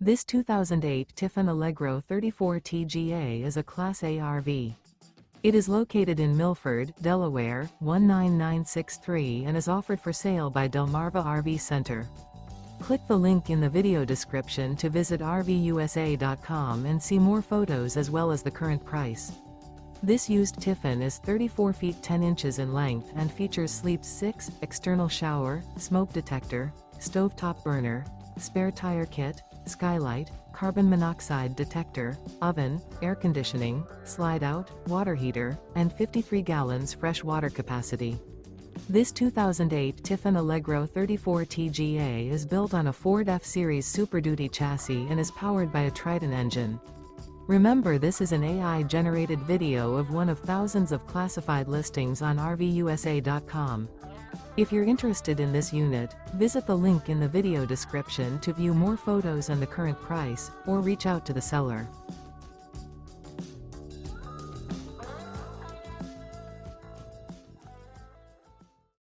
This 2008 Tiffin Allegro 34 TGA is a Class A RV. It is located in Milford, Delaware, 19963 and is offered for sale by Delmarva RV Center. Click the link in the video description to visit RVUSA.com and see more photos as well as the current price. This used Tiffin is 34 feet 10 inches in length and features sleep 6, external shower, smoke detector, stovetop burner, spare tire kit, Skylight, carbon monoxide detector, oven, air conditioning, slide-out, water heater, and 53 gallons fresh water capacity. This 2008 Tiffin Allegro 34 TGA is built on a Ford F-Series Super Duty chassis and is powered by a Triton engine. Remember, this is an AI-generated video of one of thousands of classified listings on RVUSA.com. If you're interested in this unit, visit the link in the video description to view more photos and the current price, or reach out to the seller.